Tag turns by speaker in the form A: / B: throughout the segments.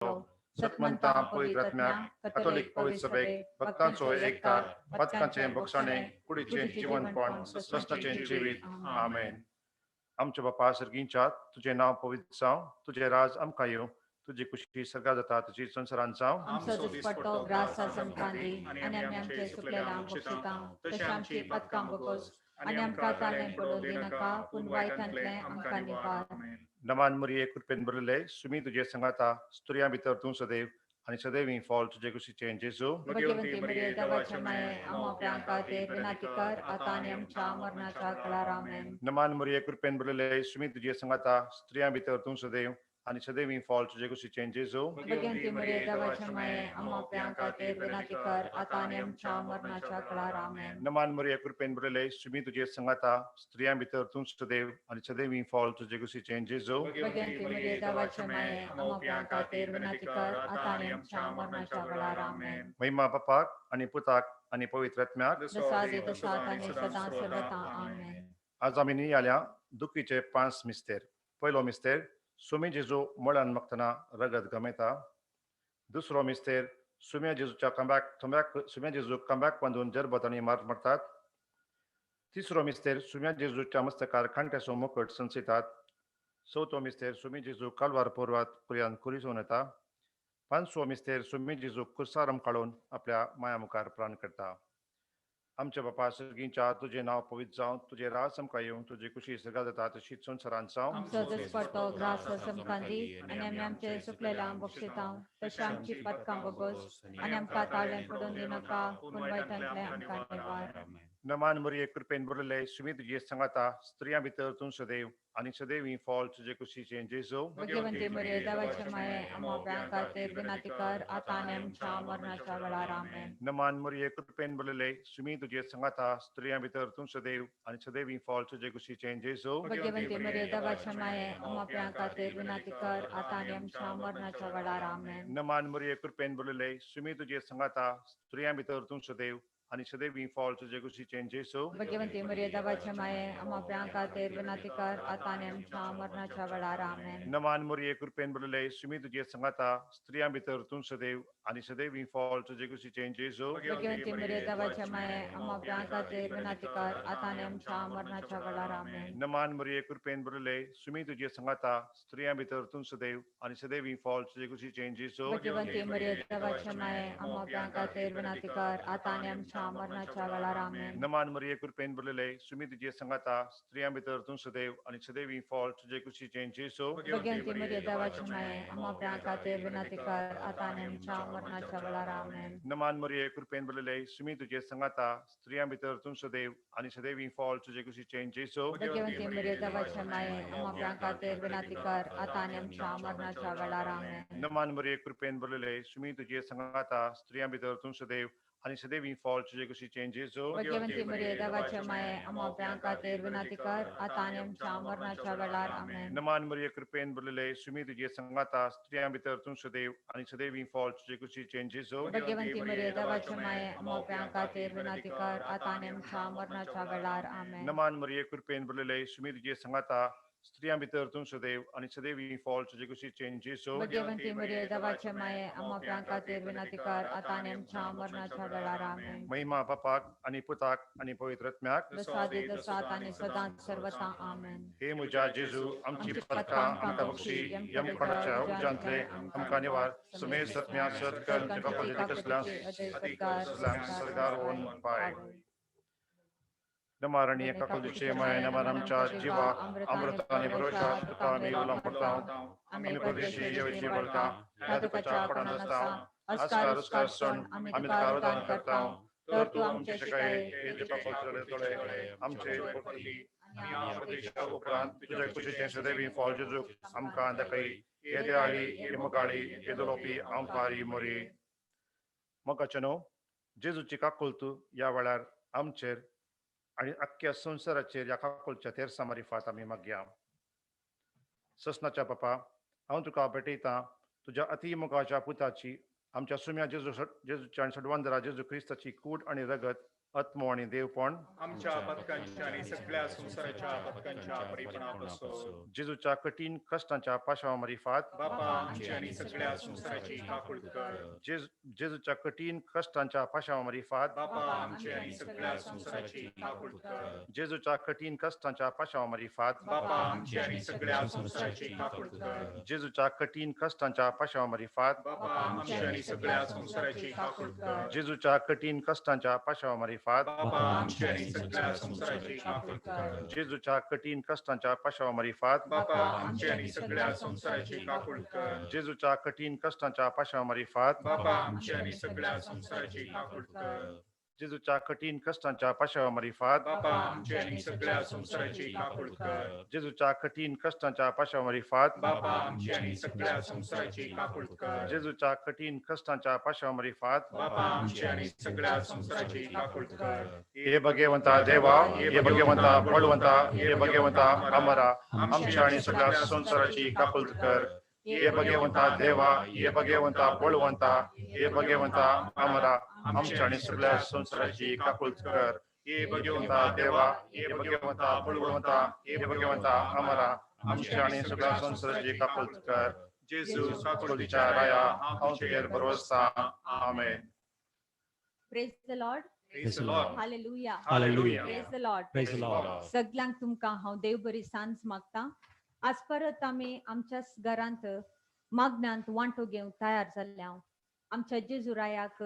A: सतमंता पवित्रत्म्याक Catholic पवित्र सभेक भक्तांचो एकता पथकांचे भक्षणे कुडीचे जीवनपण सस्नाचे जिवीत आमेन. आमच्या बापा सर्गींच्या तुझे नाव पवित्र जावं, तुझे राज आमकां येवं, तुझी कुशी सर्गा जाता तुझी संवसारांत जावं.
B: आमचो दिसपट्टो ग्रास आमकांदी आनी आमी आमचे सुकलेलां बक्षितां तशें आमची पथकां बगोस आनी आमकां ताळें पडूं दिनाका पूण वायटांतलें आमकां निवार.
A: नमान मरिये कृपेन बरले सुमी तुझे संगाता स्त्रियां भितर तूं सदैव आणि सदैव फॉल तुझे कुशीचे जेजू.
B: भगवंती मरिये देवाचे माये आमोप्यां खातीर विनंती कर आतां आनी आमच्या मरणाच्या काळार आमेन.
A: नमान मरिये कृपेन बरले सुमी तुझे संगाता स्त्रियां भितर तूं सदैव आणि सदैव फॉल तुझे कुशीचे जेजू.
B: भगवंती मरिये देवाचे माये आमोप्यां खातीर विनंती कर आतां आनी आमच्या मरणाच्या काळार आमेन.
A: नमान मरिये कृपेन बरले सुमी तुझे संगाता स्त्रियां भितर तूं सदैव आणि सदैव फॉल तुझे कुशीचे जेजू.
B: भगवंती मरिये देवाचे माये आमोप्यां खातीर विनंती कर आतां आनी आमच्या मरणाच्या काळार आमेन.
A: महिमा बापाक आणि पुताक आणि पवित्रात्म्याक
B: दसादी दसात आनी सदां सर्वदा आमेन.
A: आज आमी नियाल्या दुखीचे 5 मिस्तेर. पयलो मिस्तेर सुमी जेजू मळान मागतना रगत गमयता. दुसरो मिस्तेर सुम्या जेजूच्या सुम्या जेजू कंब्याक बांदून जरबतांनी मारतात. तिसरो मिस्तेर सुम्या जेजूच्या मस्तकार खांट्याचो मुकुट संचयतात. चवथो मिस्तेर सुमी जेजू कालवार पर्यंत कुरिसोन येता. पांचवो मिस्तेर सुमी जेजू कुसारम काडून आपल्या माया मुखार प्राण करता. आमच्या बापा सर्गींच्या तुझे नाव पवित्र जावं, तुझे राज आमकां येवं, तुझी कुशी सर्गा जाता तशीच संवसारांत जावं.
B: आमचो दिसपट्टो ग्रास आमकांदी आनी आमी आमचे सुकलेलां बक्षितां तशें आमची पथकां बगोस आनी आमकां ताळें पडूं दिनाका पूण वायटांतलें आमकां निवार.
A: नमान मरिये कृपेन बरले सुमी तुझे संगाता स्त्रियां भितर तूं सदैव आणि सदैव फॉल तुझे कुशीचे जेजू.
B: भगवंती मरिये देवाचे माये आमोप्यां खातीर विनंती कर आतां आनी आमच्या मरणाच्या वेळार आमेन.
A: नमान मरिये कृपेन बरले सुमी तुझे संगाता स्त्रियां भितर तूं सदैव आणि सदैव फॉल तुझे कुशीचे जेजू.
B: भगवंती मरिये देवाचे माये आमोप्यां खातीर विनंती कर आतां आनी आमच्या मरणाच्या वेळार आमेन.
A: नमान मरिये कृपेन बरले सुमी तुझे संगाता स्त्रियां भितर तूं सदैव आणि सदैव फॉल तुझे कुशीचे जेजू.
B: भगवंती मरिये देवाचे माये आमोप्यां खातीर विनंती कर आतां आनी आमच्या मरणाच्या वेळार आमेन.
A: नमान मरिये कृपेन बरले सुमी तुझे संगाता स्त्रियां भितर तूं सदैव आणि सदैव फॉल तुझे कुशीचे जेजू.
B: भगवंती मरिये देवाचे माये आमोप्यां खातीर विनंती कर आतां आनी आमच्या मरणाच्या वेळार आमेन.
A: नमान मरिये कृपेन बरले सुमी तुझे संगाता स्त्रियां भितर तूं सदैव आणि सदैव फॉल तुझे कुशीचे जेजू.
B: भगवंती मरिये देवाचे माये आमोप्यां खातीर विनंती कर आतां आनी आमच्या मरणाच्या वेळार आमेन.
A: नमान मरिये कृपेन बरले सुमी तुझे संगाता स्त्रियां भितर तूं सदैव आणि सदैव फॉल तुझे कुशीचे जेजू.
B: भगवंती मरिये देवाचे माये आमोप्यां खातीर विनंती कर आतां आनी आमच्या मरणाच्या वेळार आमेन.
A: नमान मरिये कृपेन बरले सुमी तुझे संगाता स्त्रियां भितर तूं सदैव आणि सदैव फॉल तुझे कुशीचे जेजू.
B: भगवंती मरिये देवाचे माये आमोप्यां खातीर विनंती कर आतां आनी आमच्या मरणाच्या वेळार आमेन.
A: नमान मरिये कृपेन बरले सुमी तुझे संगाता स्त्रियां भितर तूं सदैव आणि सदैव फॉल तुझे कुशीचे जेजू.
B: भगवंती मरिये देवाचे माये आमोप्यां खातीर विनंती कर आतां आनी आमच्या मरणाच्या वेळार आमेन.
A: नमान मरिये कृपेन बरले सुमी तुझे संगाता स्त्रियां भितर तूं सदैव आणि सदैव फॉल तुझे कुशीचे जेजू.
B: भगवंती मरिये देवाचे माये आमोप्यां खातीर विनंती कर आतां आनी आमच्या मरणाच्या वेळार आमेन.
A: नमान मरिये कृपेन बरले सुमी तुझे संगाता स्त्रियां भितर तूं सदैव आणि सदैव फॉल तुझे कुशीचे जेजू.
B: भगवंती मरिये देवाचे माये आमोप्यां खातीर विनंती कर आतां आनी आमच्या मरणाच्या वेळार आमेन.
A: महिमा बापाक आणि पुताक आणि पवित्रात्म्याक
B: दसादी दसात आनी सदां सर्वदा आमेन.
A: हे म्हज्या जेजू आमची पथकां आमकां बक्षी यमकडच्या उजांतले आमकां निवार सुमे सत्म्या सत्कन जगापल्ले कसल्या सरकार होऊन पाय. नमारणी काकुलचे माय नमन आमच्या जीवा अमृताने भरोशा तुका आम्ही उलम पडता आम्ही परदेशी येवची बोलता ह्या दुखाच्या पडत असता अस्कार उसकार सण आम्ही तुका दान करता तर तू आमचे शिकाय हे तुका पत्र तोडे आमचे पोटली आणि परदेशा उपरांत तुझ्या कुशीचे सदैवी फॉल जेजू आमकां दाखय हे दिवाळी हे मुगाळी हे दोलोपी आमपारी मोरी. मोगाचनो जेजूची काकुल तूं या वेळार आमचेर आणि अख्ख्या संवसाराचेर ह्या काकुलच्या तेरसा मारिफात आमी मागया. ससनाच्या बापा हांव तुका भेटयतां तुज्या अतिमोगाच्या पुताची आमच्या सुम्या जेजूच्या आणि सडवंदरा जेजू क्रिस्ताची कूड आणि रगत आत्मवाणी देवपण
C: आमच्या पथकांच्या आणि सगळ्या संसाराच्या पथकांच्या परिपणापासून
A: जेजूच्या कठीण कष्टांच्या पाशवामार्फत
C: बापा आमची आणि सगळ्या संसाराची काकूळ कर.
A: जेजूच्या कठीण कष्टांच्या पाशवामार्फत
C: बापा आमची आणि सगळ्या संसाराची काकूळ कर.
A: जेजूच्या कठीण कष्टांच्या पाशवामार्फत
C: बापा आमची आणि सगळ्या संसाराची काकूळ कर.
A: जेजूच्या कठीण कष्टांच्या पाशवामार्फत
C: बापा आमची आणि सगळ्या संसाराची काकूळ कर.
A: जेजूच्या कठीण कष्टांच्या पाशवामार्फत
C: बापा आमची आणि सगळ्या संसाराची काकूळ कर.
A: जेजूच्या कठीण कष्टांच्या पाशवामार्फत
C: बापा आमची आणि सगळ्या संसाराची काकूळ कर.
A: जेजूच्या कठीण कष्टांच्या पाशवामार्फत
C: बापा आमची आणि सगळ्या संसाराची काकूळ कर.
A: जेजूच्या कठीण कष्टांच्या पाशवामार्फत
C: बापा आमची आणि सगळ्या संसाराची काकूळ कर.
A: जेजूच्या कठीण कष्टांच्या पाशवामार्फत
C: बापा आमची आणि सगळ्या संसाराची काकूळ कर.
A: जेजूच्या कठीण कष्टांच्या पाशवामार्फत
C: बापा आमची आणि सगळ्या संसाराची काकूळ कर.
A: हे भगवंता देवा, हे भगवंता बळवंता, हे भगवंता अमरा, आमच्या आणि सगळ्या संसाराची काकुलत कर. हे भगवंता देवा, हे भगवंता बळवंता, हे भगवंता अमरा, आमच्या आणि सगळ्या संसाराची काकुलत कर. हे भगवंता देवा, हे भगवंता बळवंता, हे भगवंता अमरा, आमच्या आणि सगळ्या संसाराची काकुलत कर. जेजू काकुलतीच्या राया, आमचेर भरोसा. आमेन.
B: Praise the Lord.
C: Praise the Lord.
B: Hallelujah.
C: Hallelujah.
B: Praise the Lord.
D: Praise the Lord.
B: सगळ्यांक तुमकां हांव देव बरी सांज मागता. आज परत आमी आमच्या घरांत मागण्यांत वांटो घेवंक तयार जाल्ल्या. आमच्या जेजुरायाक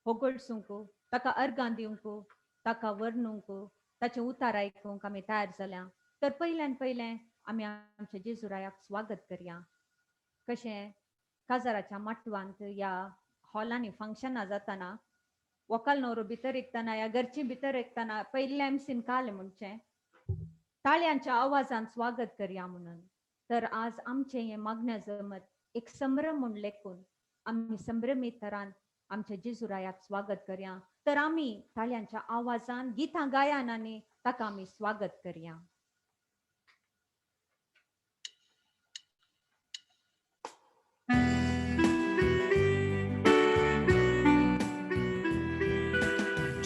B: होगोळसूंक, ताका अर्गां दिवंक, ताका वर्णूंक, ताचें उतार आयकूंक आमी तयार जाल्या. तर पयल्यान पयलें आमी आमच्या जेजुरायाक स्वागत करया. कशें काजाराच्या माटवांत या हॉलांनी फंक्शनां जाताना वकाल नवरो भितर एकताना या घरची भितर एकताना पयल्या एमसीन काले म्हणचे ताळ्यांच्या आवाजान स्वागत करया म्हणून. तर आज आमचे हे मागण्या जमत एक संभ्रम म्हूण लेखून आम्ही संभ्रमीत तरान आमच्या जेजुरायाक स्वागत करया. तर आम्ही ताळ्यांच्या आवाजान गीतां गायनांनी ताका आम्ही स्वागत करया.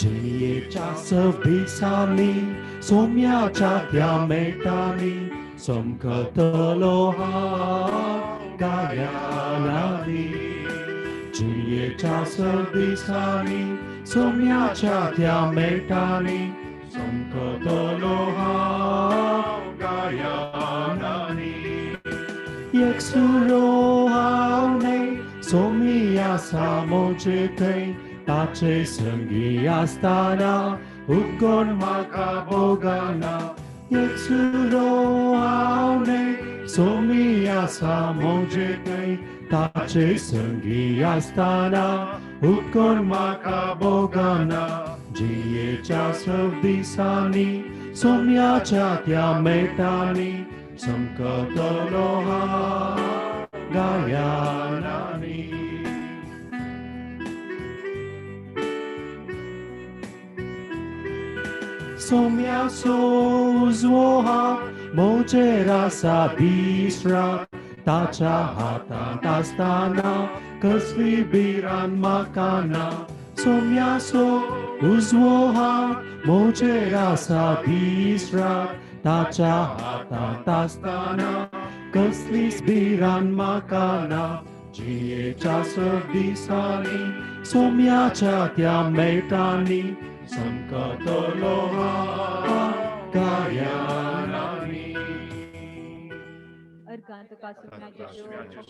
D: Dzieje sami, somniacza त्या मेटानी, समकतलोहा गायालानी. Dzieje sami, somniacza त्या मेटानी, समकतलोहा गायालानी. Jak surohane, somia samoczytej, tace sęgi astana, ukon maka bogana. Jak surohane, somia samoczytej, tace sęgi astana, ukon maka bogana. Dzieje czasów disani, somia czatya metani, समकतलोहा गायानानी. Somia sozwoha moczera sabisra, tacha hatan astana, kasvi biran makana. Somia sozwoha moczera sabisra, tacha hatan astana, kaslis biran makana. Dzieje czasów disani, somia czatya metani, समकतलोहा गायानानी.
B: अर्गान तुका सुम्या जेजू,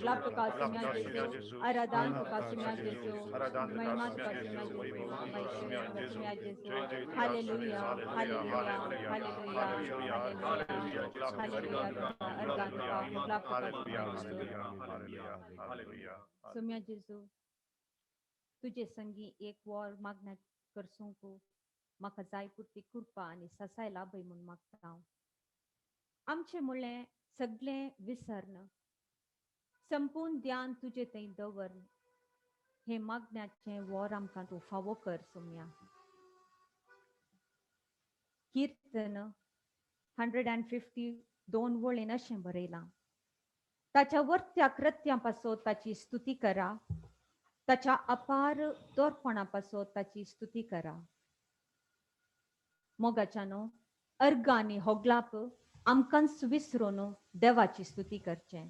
B: लाभ तुका सुम्या जेजू, आराधन तुका सुम्या जेजू, महिमा तुका सुम्या जेजू, महिमा तुका सुम्या जेजू. Hallelujah, hallelujah, hallelujah, hallelujah, hallelujah. अर्गान तुका, लाभ तुका सुम्या जेजू. तुझे संगी एक वॉर मागण्या करसूंक म्हाका जाय पुरती कृपा आनी ससाय लाभय म्हूण मागता. आमचे मुळे सगळे विसरण संपूर्ण ध्यान तुझे थंय दवर. हे मागण्याचे वॉर आमकां तूं फावो कर सुम्या. कीर्तन 152 वळीन अशें बरयलां. ताच्या वर्त्या कृत्यां पासत ताची स्तुती करा, ताच्या अपार तोरपणा पासत ताची स्तुती करा. मोगाच्यानो अर्ग आनी होगलाप आमकां विसरून देवाची स्तुती करचें.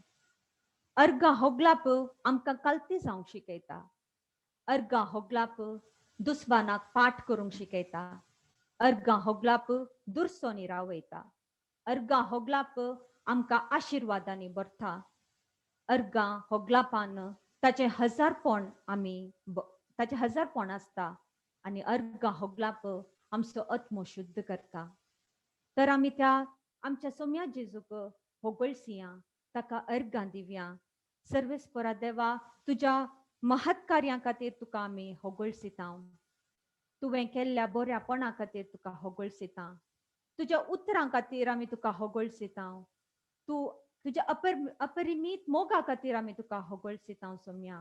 B: अर्गा होगलाप आमकां कल्ती जावंक शिकयता. अर्गा होगलाप दुस्मानाक पाठ करूंक शिकयता. अर्गा होगलाप दुर्सोनी रावयता. अर्गा होगलाप आमकां आशिर्वादांनी भरता. अर्गा होगलापान ताचे हजारपण ताचे हजारपण आसता आनी अर्गा होगलाप आमचो आत्मो शुद्ध करता. तर आमी त्या आमच्या सोम्या जेजूक होगळसिया ताका अर्गां दिवया. सर्वेस्परा देवा, तुज्या महत् कार्यां खातीर तुका आमी होगळसिता. तुवें केल्ल्या बऱ्यापणा खातीर तुका होगळसिता. तुज्या उतरां खातीर आमी तुका होगळसिता. तूं तुज्या अपरिमीत मोगा खातीर आमी तुका होगळसिता सोम्या.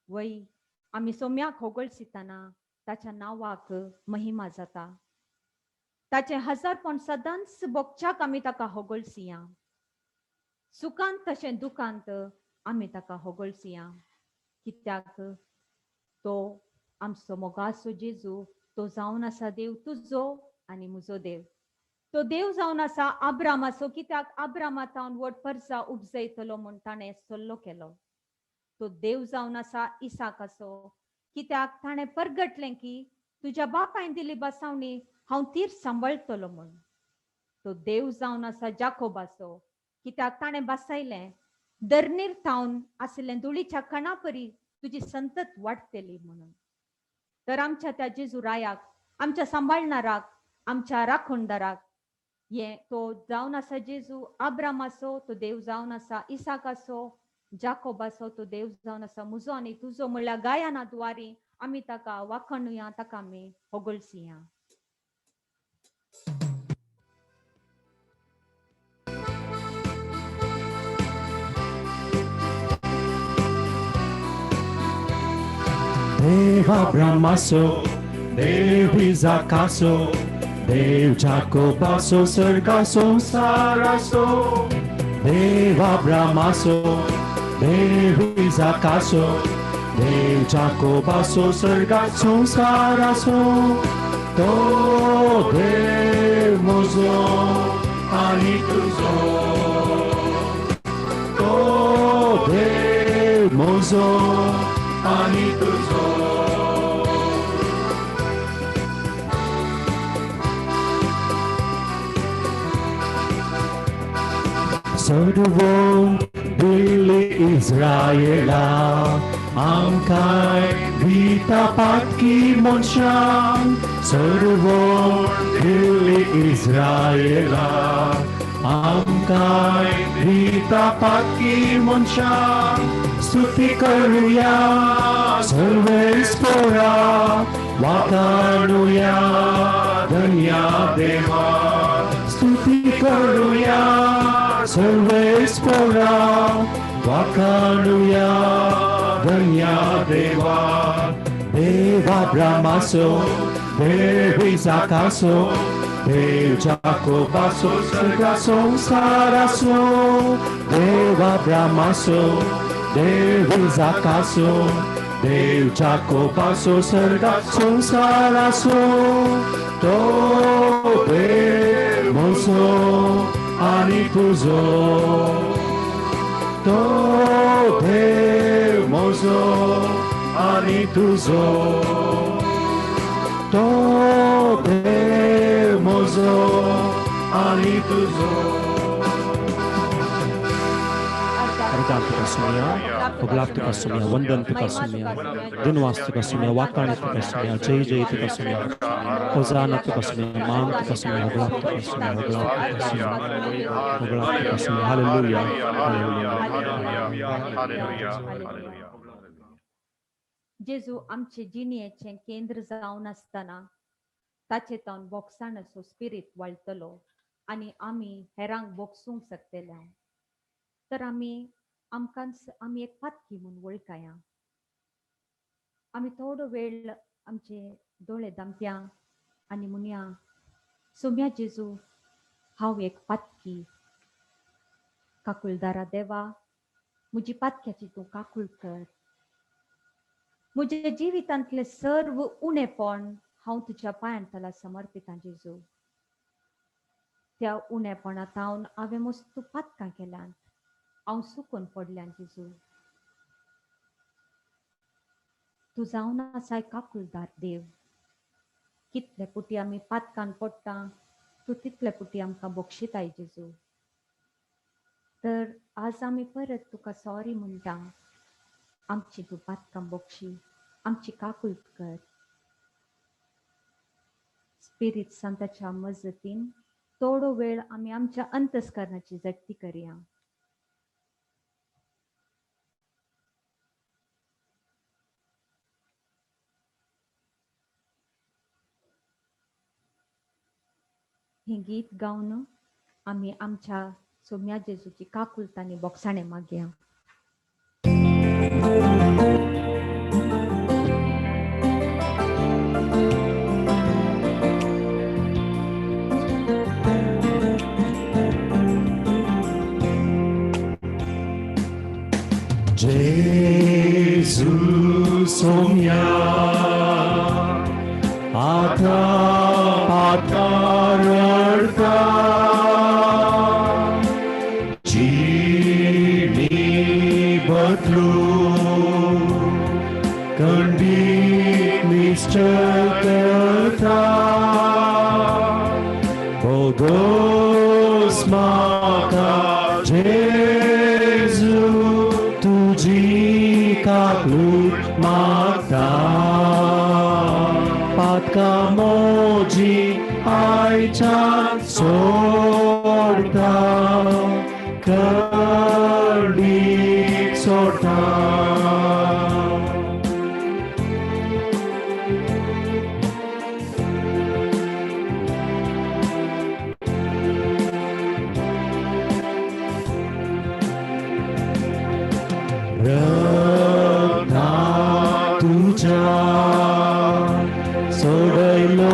B: वय आमी सोम्याक होगळसिताना ताच्या नांवाक महिमा जाता. ताचे हजारपण सदांच भोगच्याक आमी ताका होगळसिया. सुखांत तशें दुखांत आमी ताका होगळसिया. कित्याक तो आमचो मोगाचो जेजू, तो जावन आसा देव तुजो आनी म्हजो देव. तो देव जावन आसा आब्रामाचो, कित्याक आब्रामातावन व्हड पर्जा उपजयतलो म्हूण ताणें सल्लो केलो. तो देव जावन आसा इसाकाचो, कित्याक ताणें परगटलें की तुज्या बापायन दिली बसावणी हांव तीर सांबाळटलो म्हूण. तो देव जावन आसा जाकोबाचो, कित्याक ताणें बसयलें धरणीर थावन आसलें धुळीच्या कणा परी तुजी संतत वाडटली म्हणून. तर आमच्या त्या जेजू रायाक, आमच्या सांबाळणाराक, आमच्या राखणदाराक हे तो जावन आसा जेजू आब्रामाचो, तो देव जावन आसा इसाकाचो, जाकोबाचो, तो देव जावन आसा म्हजो आनी तुजो म्हणल्यार गायनाद्वारे आमी ताका वाखणुया, ताका आमी होगळसिया.
D: Dev Abramaso, Dev Isaacaso, Dev Jacobaso, Sergaso, Saraso. Dev Abramaso, Dev Isaacaso, Dev Jacobaso, Sergaso, Saraso. To Dev mozo, ani tuzo. To Dev mozo, ani tuzo. Sodowon bili Israela, angkai vitapat kimon siyang. Sodowon bili Israela, angkai vitapat kimon siyang. Stuti karuya, सर्वेश्वरा, वाकानुया, धन्या देवा. स्तुति करूया, सर्वेश्वरा, वाकानुया, धन्या देवा. Dev Abramaso, Dev Isaacaso, Dev Jacobaso, Sergaso, Saraso. Dev Abramaso, Dev Isaacaso, Dev Jacobaso, Sergaso, Saraso. To Dev mozo, ani tuzo. To Dev mozo, ani tuzo. To Dev mozo, ani tuzo. Argan tuka sumia, poglap tuka sumia, vandan tuka sumia, dinwas tuka sumia, wakani tuka sumia, jai tuka sumia, hosana tuka sumia, man tuka sumia, poglap tuka sumia, poglap tuka sumia, poglap tuka sumia. Hallelujah, hallelujah.
B: जेजू आमचे जिणेचें केंद्र जावन आसतना ताचे तावन बोगसाणाचो spirit वाळटलो आनी आमी हेरांक बोगसूंक शकतले. तर आमी एक पातकी म्हूण वळखया. आमी थोडो वेळ आमचे दोळे दामप्या आनी म्हणया, सोम्या जेजू, हांव एक पातकी. काकुळदारा देवा, म्हजी पातक्याची तूं काकूळ कर. म्हज्या जिवितांतले सर्व उणेपण हांव तुज्या पांयांतला समर्पित जेजू. त्या उणेपणांत हांवें मस्त पातकां केल्यान हांव सुकून पडल्यान जेजू. तूं जावन आसाय काकुलदार देव. कितले पुटी आमी पातकान पडटा तूं तितले पुटी आमकां बक्षिताय जेजू. तर आज आमी परत तुका सॉरी म्हणटा. आमची तूं पातकां बक्षी, आमची काकुलत कर. स्पिरीट संताच्या मजतीन थोडो वेळ आमी आमच्या अंतस्करणाची जप्ती करया. हे गीत गावन आमी आमच्या सोम्या जेजूची काकुलतांनी बोगसाणे मागया.
D: Gesù somia आता पाताळता जीनी बदलू खंडीत निश्चयता बोगोस म्हाका जेजू तुझी काकुलत मागता. पातकां मोजी आयच्यान सोडता खंडीत सोडता. रत्ना तुझ्या सोडयलो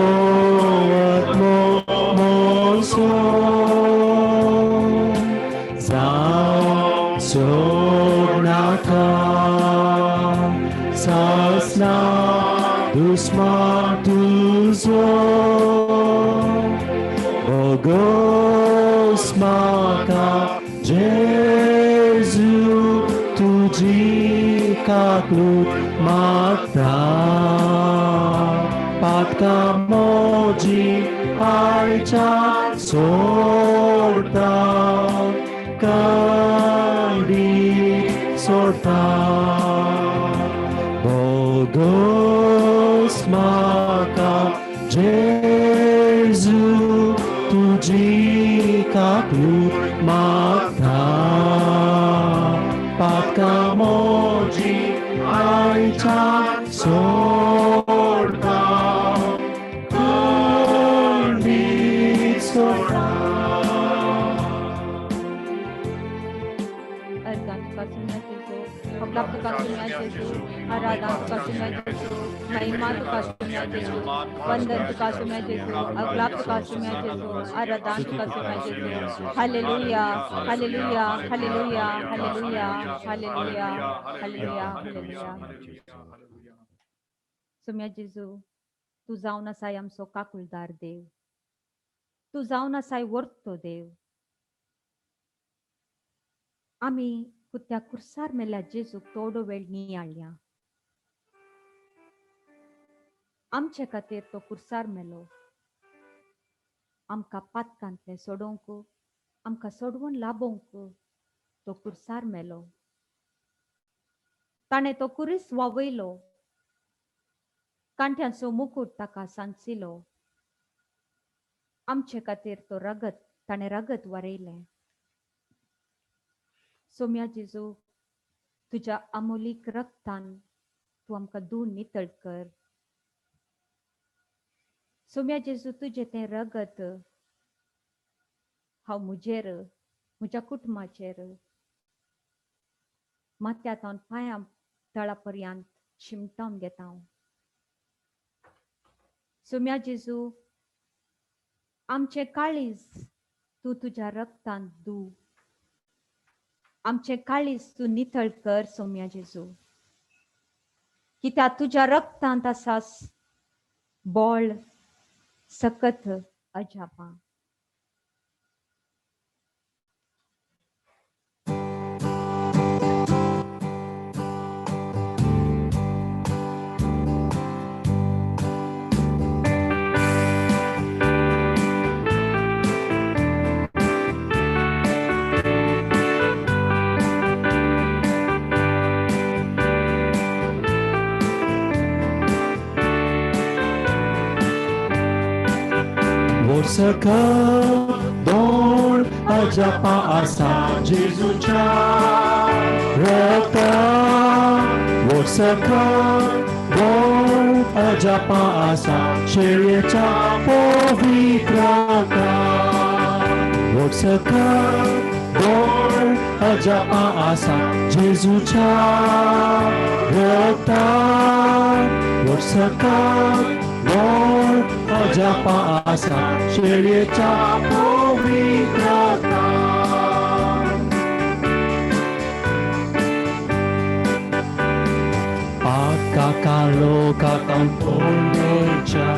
D: आत्मोसो जावं सोडनाका सासना दुस्मान तुझो बोगोस म्हाका जेजू तुझी काकुलत मागता. पातकां मोजी आयच्यान सोडता खंडीत सोडता. बोगोस म्हाका जेजू तुझी काकुलत मागता. पातकां मोजी आयच्यान सोडता खंडीत सोडता.
B: अर्गान तुका सुम्या जेजू, पगलाप तुका सुम्या जेजू, आराधना तुका सुम्या जेजू, महिमा तुका सुम्या जेजू, वंदन तुका सुम्या जेजू, अगलाप तुका सुम्या जेजू, आराधना तुका सुम्या जेजू. Hallelujah hallelujah hallelujah hallelujah hallelujah hallelujah hallelujah. सुम्या जेजू, तू जावन आसाय आमचो काकुलदार देव. तू जावन आसाय वर्तो देव. आमी त्या कुर्सार मेल्या जेजूक थोडो वेळ नियाळ्या. आमचे खातीर तो कुर्सार मेलो. आमकां पातकांतले सोडोवंक, आमकां सोडवून लाबोवंक तो कुर्सार मेलो. ताणें तो कुरीस वावयलो. कांठ्याचो मुकुट ताका सांचिलो. आमचे खातीर तो रगत ताणें रगत वारयलें. सोम्या जेजू, तुज्या अमोलीक रक्तान तूं आमकां धुवन नितळ कर. सोम्या जेजू, तुजें तें रगत हांव मुजेर, म्हज्या कुटुंबाचेर, माथ्यातावन पांयां तळापर्यंत शिमटोन घेता हांव. सोम्या जेजू, आमचे काळीज तूं तुज्या रक्तान धू. आमचे काळीज तूं नितळ कर सोम्या जेजू. कित्याक तुज्या रक्तांत आसास बॉळ सकत अजापा.
D: Sakit dor ajapa asa Jesucha rata sakit dor ajapa asa Shiryecha povitrata sakit dor ajapa asa Jesucha rata sakit dor ajapa asa Shiryecha povitrata Pakakalo katampolcha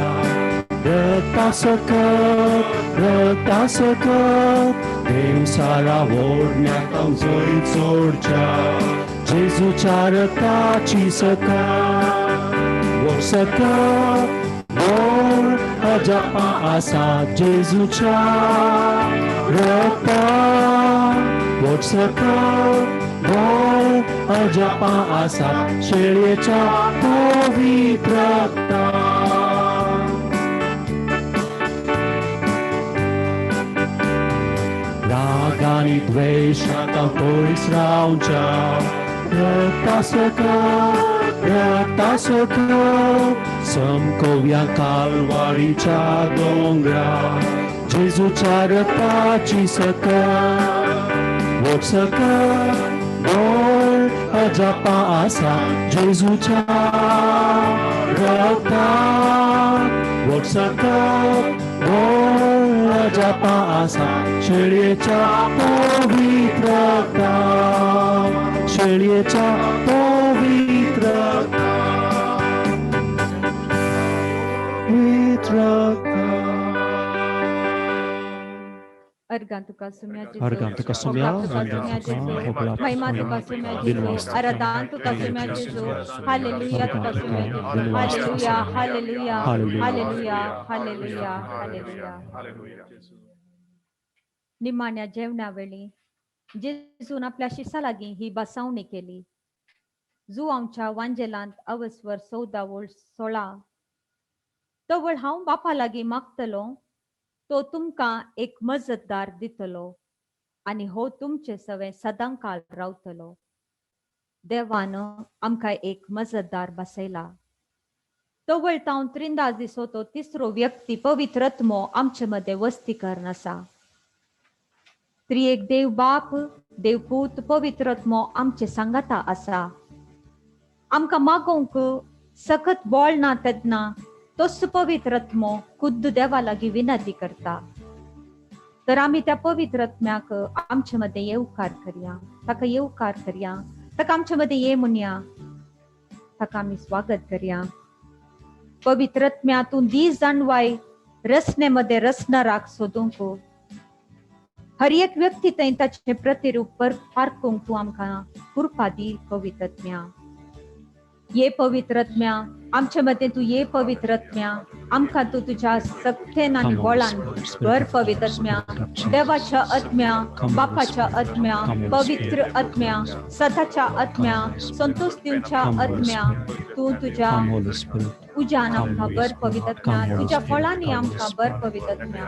D: Reta sakit Dem saravornya tam zoit zorcha Jesucha retachi sakit sakit ajapa asa Jesucha rata sakit ajapa asa Shiryecha povitrata Ragani dvesha tam porisrauncha rata sakit Samkovya Kalvaricha dongra Jesucha ratachi sakit dor ajapa asa Jesucha rata sakit dor ajapa asa Shiryecha povitrata Shiryecha povitrata
B: Argan tuka sumya Jesu.
D: Argan tuka sumya,
B: Hogla tuka sumya Jesu.
D: hogla
B: Mahima
D: sumya,
B: tuka sumya
D: dinwas.
B: Jesu. Aradan tuka sumya Jesu. Hallelujah tuka sumya Jesu. Hallelujah, hallelujah, hallelujah, hallelujah, hallelujah. निमाण्या जेवणावेळी जेजून आपल्या शिसा लागी ही बसावणी केली. जो आमच्या वांजेलांत अवस्वर 14:16 तवळ हांव बापा लागी मागतलो तो तुमकां एक मजतदार दितलो आनी हो तुमचे सवे सदांकाळ रावतलो. देवान आमकां एक मजतदार बसयला. तवळ तावन 3 दिसो तो तिसरो व्यक्ती पवित्रत्मो आमचे मध्ये वस्तीकरण आसा. त्रिएक देव बाप देव पूत पवित्रत्मो आमचे सांगाता आसा. आमकां मागोवंक सकत बोळ ना तेदना तोच पवित्रत्मो खुद्द देवा लागी विनंती करता. तर आम्ही त्या पवित्रत्म्याक आमचे मध्ये येवकार करया, ताका येवकार करया, ताका आमचे मध्ये ये म्हणया, ताका आम्ही स्वागत करया. पवित्रत्म्यातून दीस जाणवाय रचनेमध्ये रचणाराक सोदूंक हर एक व्यक्ती थंय ताचे प्रतिरूप पारखूंक तूं आमकां कृपा दी पवित्रत्म्या. ये पवित्रत्म्या आमच्या मध्ये तू ये पवित्रत्म्या आमकां तू तुझ्या सत्तेन आनी बळान भर पवित्रत्म्या. देवाच्या आत्म्या, बापाच्या आत्म्या, पवित्र आत्म्या, सदाच्या आत्म्या, संतोष दिवच्या आत्म्या तू तुझ्या उज्यान आमकां भर पवित्रत्म्या. तुझ्या फळांनी आमकां भर पवित्रत्म्या.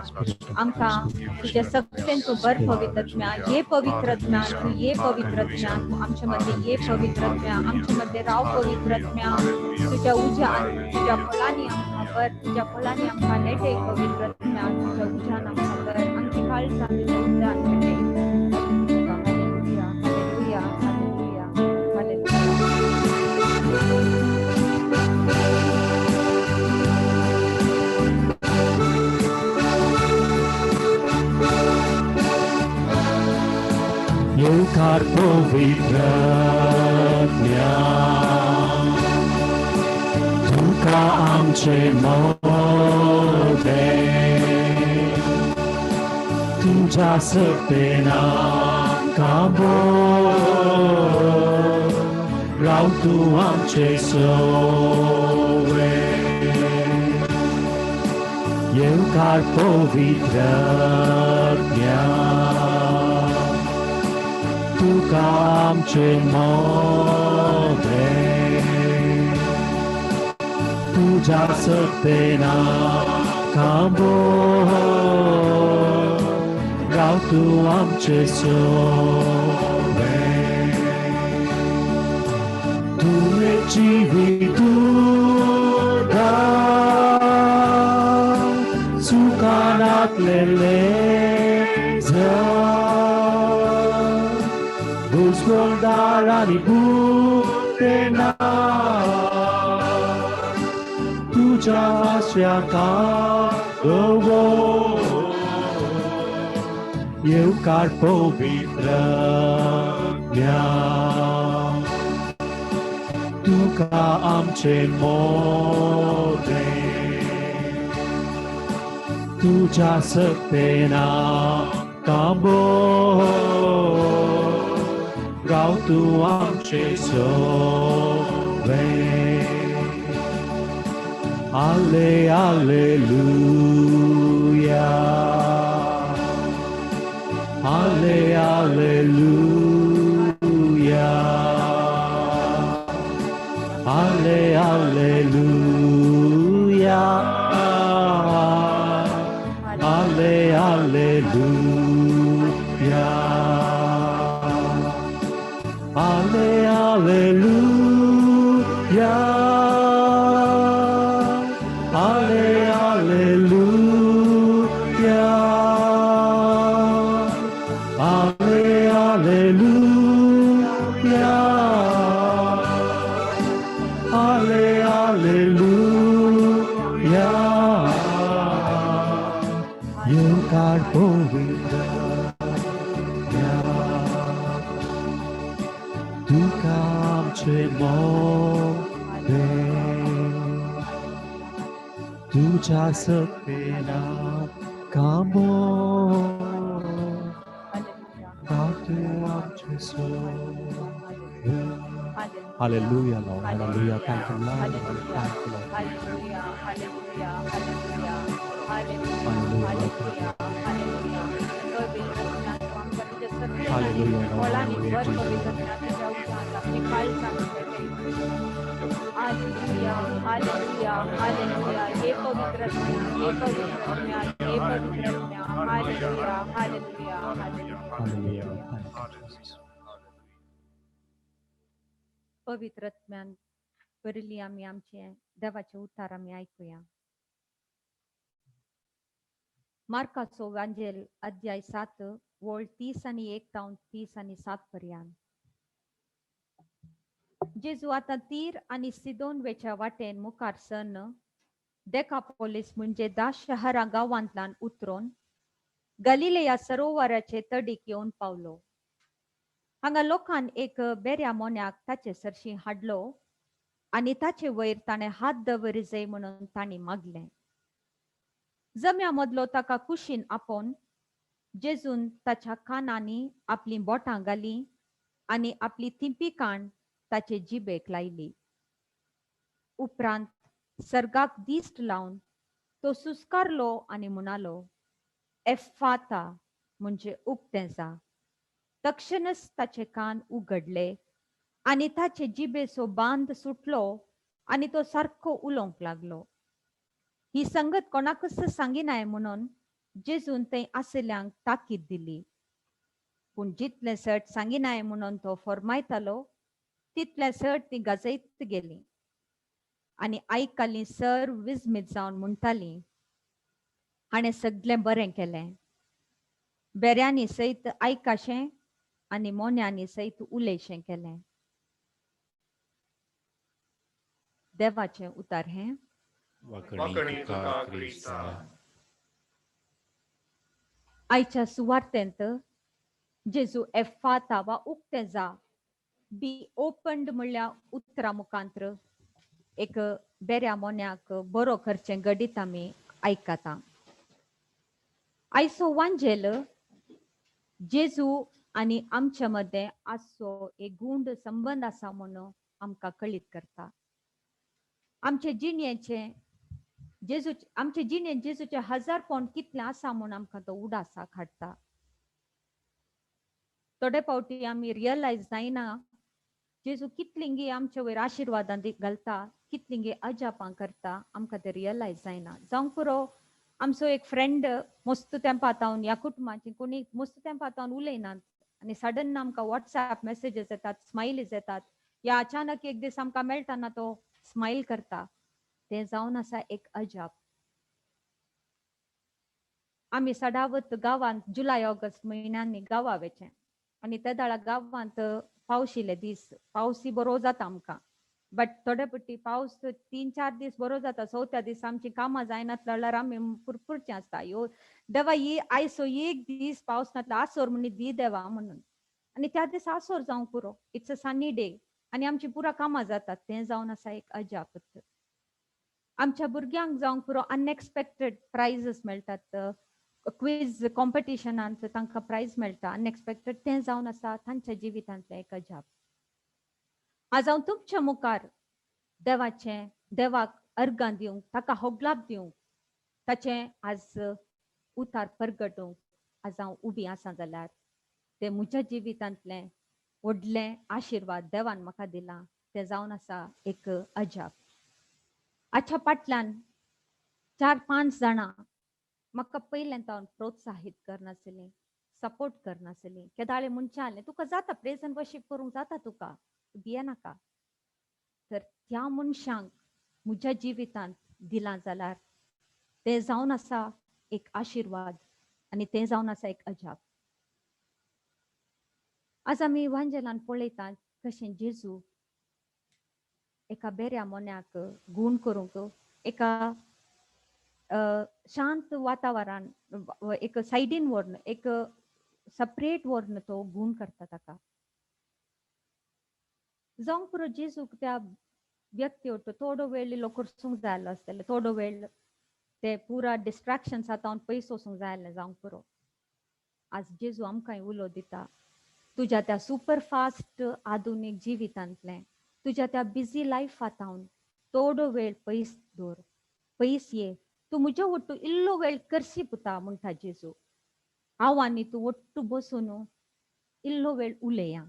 B: आमकां तुझ्या सत्तेन तू भर पवित्रत्म्या. ये पवित्रत्म्या तू ये पवित्रत्म्या तू आमच्या मध्ये ये पवित्रत्म्या. आमच्या मध्ये राव पवित्रत्म्या. तुझ्या उज्यान तुझ्या फळांनी आमकां भर. तुझ्या फळांनी आमकां नेटे पवित्रत्म्या. तुझ्या उज्यान आमकां भर. आमची काळजां तुझ्या उज्यान नेटे. Hallelujah hallelujah hallelujah hallelujah.
D: Yeukar powitratnia Tuka amche मोठे तुझ्या सत्तेना कांबो राव तू आमचे सोवे येवकार पवित्रज्ञा तुका आमचे मोठे तुझ्या सत्तेना कांबो राव तू आमचे सोवे तुझे जीवित सुखानातलेले भुजबळदार आणि भूतेना तुझ्या आश्रया येवकार पवित्रज्ञा तुका आमचे मोठे तुझ्या सत्तेना कांबो राव तू आमचे सोवे आले आलेलुया आले आलेलुया आले आलेलुया आले आलेलुया आले आलेलुया आले आलेलुया आले आलेलुया आले आलेलुया येवकार पवित्रज्ञा तुका आमचे मोठे तुझ्या सत्तेना कांबो राव तू आमचे सोवे Hallelujah, Lord. Hallelujah. Thank you, Lord. Thank you, Lord.
B: Hallelujah, hallelujah, hallelujah,
D: Hallelujah.
B: hallelujah.
D: Hallelujah, Lord.
B: Hallelujah, hallelujah, hallelujah. हे पवित्र hallelujah, hallelujah, hallelujah.
D: Hallelujah. Thank you, Jesus.
B: पवित्र ज्ञान वरली आम्ही आमचे देवाचे उतार आम्ही ऐकूया. मार्काचो वांजेल अध्याय 7 वोळ 30 आणि 1 तावन 30 आणि 7 पर्यंत. जेजू आता तीर आणि सिदोन वेच्या वाटेन मुखार सन डेकापोलिस म्हणजे 10 शहरा गावांतल्यान उतरून गलिलेया सरोवराचे तडीक येवन पावलो. हांगा लोकांन एक बेऱ्या मोन्याक ताचे सरशी हाडलो आणि ताचे वयर ताणें हात दवरिजे म्हणून तांणी मागलें. जम्या मदलो ताका कुशीन आपोवन जेजून ताच्या कानांनी आपली बोटां घाली आणि आपली तिंपी काण ताचे जिबेक लायली. उपरांत सर्गाक दिश्ट लावन तो सुस्कारलो आणि म्हणालो, एफ्फाता म्हणजे उक्तें जा. तक्षणच ताचे कान उगडले आणि ताचे जिबेचो बांध सुटलो आणि तो सारको उलोवंक लागलो. ही संगत कोणाकच सांगिनाय म्हणून जेजून थंय आसल्यांक ताकीद दिली. पूण जितले सट सांगिनाय म्हणून तो फरमायतालो तितले सट ती गाजयत गेली आणि आयकल्ली सर विस्मीत जावन म्हणटाली, हाणें सगळें बरें केलें. बेऱ्यांनी सयत आयकाशें आणि मोन्यांनी सयत उलयशें केलें. देवाचें उतार हें.
C: वाकणी तुका क्रिस्ता.
B: आयच्या सुवार्तेंत जेजू एफ्फाता वा उक्तें जा बी ओपन्ड म्हणल्या उतरा मुखांतर एक बेऱ्या मोन्याक बरो करचें घडीत आमी ऐकता आयसो वांजेल जेजू आणि आमच्या मध्ये असो एक गुंड संबंध असा म्हणून आमका कळीत करता आमचे जिणेचे जेजू आमचे जिणेन जेजूचे 1000 पॉइंट कितले असा म्हणून आमकां तो उडासा काडटा थोडे फावटी आमी रियलायज जायना जेजू कितलिंगी आमच्या वयर आशिर्वादां घालता कितलिंगी अजापां करता आमकां ते रियलायज जायना जावंक पुरो आमचो एक फ्रेंड मस्त तेंपातावन ह्या कुटुंबाची कोणी मस्त तेंपातावन उलयनात आनी सडन आमकां व्हॉट्सएप मेसेजेस येतात स्माइलीज येतात या अचानक एक दीस आमकां मेळटाना तो स्माइल करता ते जावन आसा एक अजाप आमी सदावत गांवांत जुलय ऑगस्ट म्हयन्यांनी गांवां वेचे आनी त्या दाळा गांवांत पावशिल्ले दीस पावसी बरो जाता आमकां बट थोडे पट्टी पावस 3-4 दीस बरो जाता चवथ्या दीस आमची कामां जायनात जाल्यार आमी पुरपुरचे आसता यो देवा ही आयसो एक दीस पावस नातलो आसोर म्हणी दी देवा म्हणून आनी त्या दीस आसोर जावंक पुरो इट्स अ सनी डे आनी आमची पुरा कामां जातात ते जावन आसा एक अजाप आमच्या भुरग्यांक जावंक पुरो अनएक्सपेक्टेड प्राइजेस मेळटात क्विज कॉम्पिटिशनांत तांकां प्राइज मेळटा अनएक्सपेक्टेड ते जावन आसा तांच्या जिवितांतले एक अजाप आज हांव तुमच्या मुखार देवाक अर्गां दिवंक ताका होगलाप दिवंक ताचें आज उतार परगटूंक आज हांव उबी आसा जाल्यार ते म्हज्या जिवितांतले व्हडले आशिर्वाद देवान म्हाका दिला ते जावन आसा एक अजाप आजच्या फाटल्यान 4-5 जाणां म्हाका पयलेंतावन प्रोत्साहीत करनासलीं सपोर्ट करनासलीं केदाळे म्हणचाले तुका जाता प्रेज एंड वर्शीप करूंक जाता तुका भियेनाका तर त्या मनशांक म्हज्या जिवितांत दिलां जाल्यार ते जावन आसा एक आशिर्वाद आनी ते जावन आसा एक अजाप आज आमी इव्हांजेलान पळयतात कशें जेजू एका बेऱ्या मोन्याक गूण करूंक एका शांत वातावरण एक सायडीन व्हरून एक सेपरेट व्हरून तो गूण करता ताका जावंक पुरो जेजूक त्या व्यक्ती थोडो वेळ इल्लो करसूंक जाय आसलो आसतलें थोडो वेळ ते पुरा डिस्ट्रॅक्शन्स आतां पयस वचूंक जाय आसलें जावंक पुरो आज जेजू आमकांय उलो दिता तुज्या त्या सुपर फास्ट आधुनीक जिवितांतले तुज्या त्या बिजी लायफांतावन थोडो वेळ पयस दवर पयस ये तूं म्हज्या ओट्टू इल्लो वेळ करशी पुता म्हणटा जेजू हांव आनी तूं ओट्टू बसून इल्लो वेळ उलया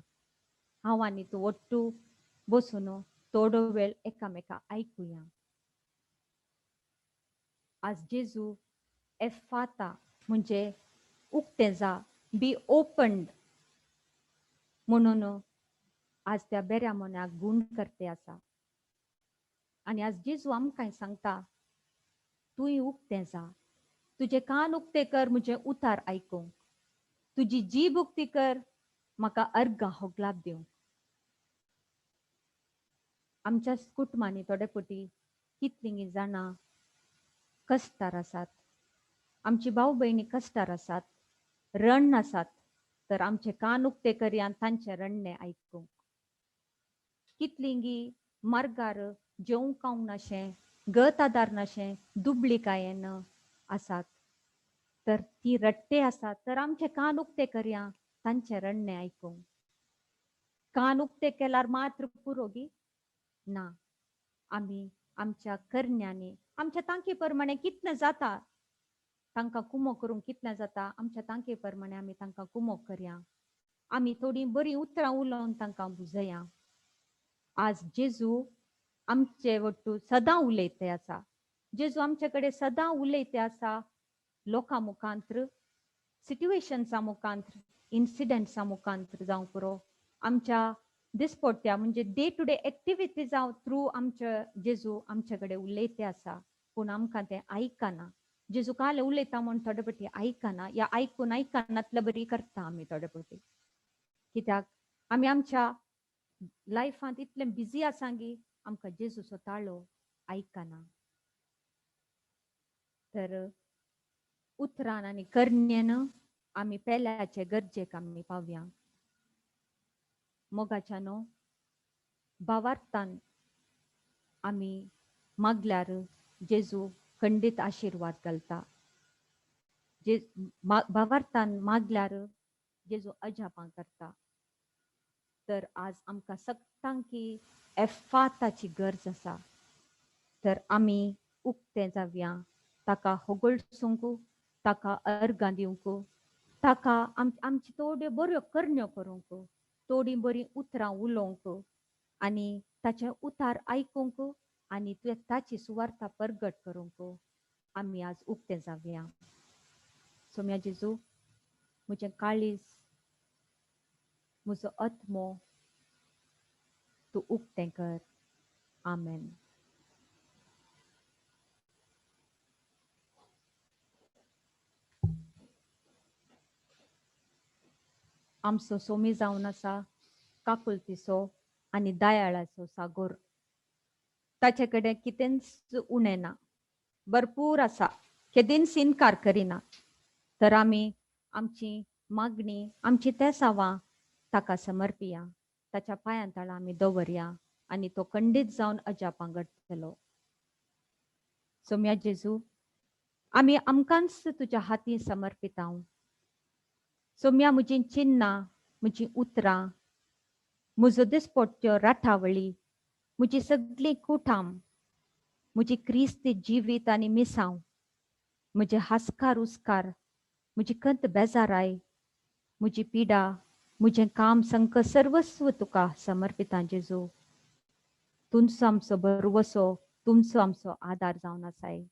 B: हांव आनी तूं ओट्टू बसून थोडो वेळ एकामेका आयकुया आज जेजू एफाता म्हणजे उक्तें जा बी ओपन्ड म्हणून आज त्या बेऱ्या मोन्याक गूण करते आसा आनी आज जेजू आमकांय सांगता तूंय उक्तें जा तुजे कान उक्ते कर म्हजे उतार आयकूंक तुजी जीब उक्ती कर म्हाका अर्गां होगलाप दिवंक आमच्या कुटुंबांनी थोडे पटी कितलींगी जाणां कश्टार आसात आमची भाऊ भयणी कश्टार आसात रण आसात तर आमचे कान उक्ते करया तांचे रण्णे आयकूंक कितलींगी मार्गार जेवंक खावंक नाशें गत आदार नाशें दुबळीकायेन आसात तर ती रट्टे आसात तर आमचे कान उक्ते करया तांचे रण्णे आयकूंक कान उक्ते केल्यार मात्र पुरोगी ना आमी आमच्या करण्यांनी आमच्या तांके प्रमाणे कितलें जाता तांकां कुमो करूंक कितलें जाता आमच्या तांके प्रमाणे आमी तांकां कुमो करया आमी थोडी बरी उतरां उलोवन तांकां बुजया आज जेजू आमचे वट्टू सदां उलयते आसा जेजू आमचे कडेन सदां उलयते आसा लोकां मुखांत्र सिट्युएशन्सां मुखांत्र इन्सिडेंट्सां मुखांत्र जावं पुरो आमच्या दिसपट्ट्या म्हणजे डे टू डे एक्टिविटी जावं थ्रू आमचे जेजू आमचे कडेन उलयते आसा पूण आमकां ते आयकना जेजू काल उलयता म्हूण थोडे पटी आयकना या आयकून आयकनातले बरी करता आमी थोडे पटी कित्याक आमी आमच्या लायफांत इतलें बिजी आसा की आमकां जेजूचो ताळो आयकना तर उतरान आनी करण्यान आमी पेल्याचे गरजेक आमी पावया मोगाच्यानो भावार्थान आमी मागल्यार जेजू खंडीत आशीर्वाद घालता जे भावार्थान मागल्यार जेजू अजापां करता तर आज आमकां सगळ्यांक की एफाताची गरज आसा तर आमी उक्ते जावया ताका होगळसूंक ताका अर्गां दिवंक ताका आमची थोड्यो बऱ्यो करण्यो करूंक थोडी बरी उतरां उलोवंक आनी ताचे उतार आयकूंक आनी ताची सुवार्ता परगट करूंक आमी आज उक्ते जावया सोम्या जेजू म्हजें काळीज म्हजो आत्मो तूं उक्तें कर आमेन आमचो सोमी जावन आसा काकुलतीचो आनी दयाळाचो सागोर ताचे कडेन कितेंच उणें ना भरपूर आसा केदींच इन्कार करिना तर आमी आमची मागणी आमची ते सावां ताका समर्पिया ताच्या पांयां तळा आमी दवरया आनी तो खंडीत जावन अजापां घडटलो सोम्या जेजू आमी आमकांच तुज्या हाती समर्पित हांव सोम्या म्हजी चिन्नां म्हजी उतरां म्हजो दिसपट्ट्यो राठावळी म्हजी सगळी कुटाम म्हजी क्रिस्ती जिवीत आनी मिसांव म्हजे हास्कार उस्कार म्हजी खंत बेजाराय म्हजी पिडा म्हजें काम संक सर्वस्व तुका समर्पिता जेजू तुमचो आमचो भरवसो तुमचो आमचो आदार जावन आसाय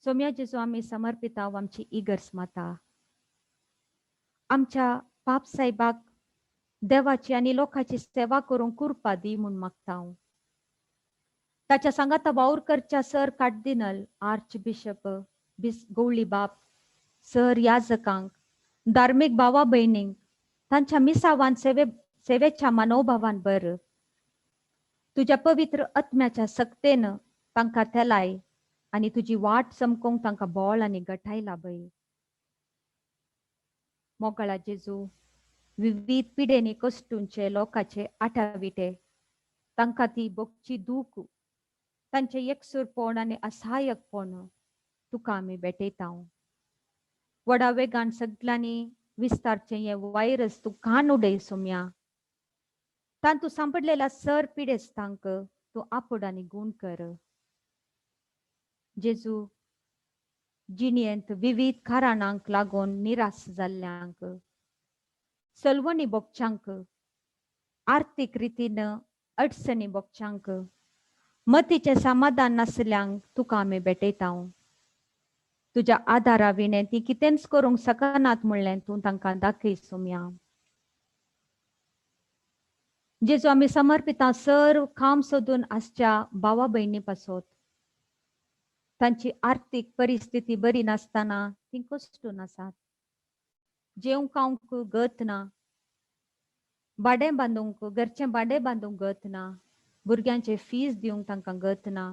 B: सोम्या जेजू आमी समर्पिता आमची इगर्स माता आमच्या पाप साहेबाक देवाची आनी लोकांची सेवा करूंक कृपा दी म्हूण मागता हांव ताच्या सांगाता वावुरकरच्या सर कार्दिनल आर्च बिशप गवळी बाप सर याजकांक धार्मीक भावा भयणींक तांच्या मिसावान सेवेच्या मनोभावान बर तुज्या पवित्र आत्म्याच्या सक्तेन तांकां तेलाय आनी तुजी वाट चमकोवंक तांकां बोळ आनी गठाय लाभय मोगळा जेजू विविध पिडेनी कश्टूंचे लोकांचे आठाविटे तांकां ती भोगची दूख तांचे एकसूरपण आनी असहायकपण तुका आमी भेटयता व्हडा वेगान सगळ्यांनी विस्तारचे हे वायरस तूं घाण उडय सोम्या तांतू सांपडलेल्या सर पिडेस्तांक तूं आपोड आनी गूण कर जेजू जिणेंत विविध कारणांक लागून निराश जाल्ल्यांक सलवणी भोगच्यांक आर्थीक रितीन अडचणी भोगच्यांक मतीचें समाधान नासल्यांक तुका आमी भेटयता तुज्या आदारा विणें ती कितेंच करूंक शकनात म्हणलें तूं तांकां दाखय सोम्या जेजू आमी समर्पिता सर काम सोदून आसच्या भावा भयणी पासत तांची आर्थीक परिस्थिती बरी नासतना ती कश्टून आसात जेवंक खावंक गत ना भाडें बांदूंक घरचें भाडें बांदूंक गत ना भुरग्यांचे फीज दिवंक तांकां गत ना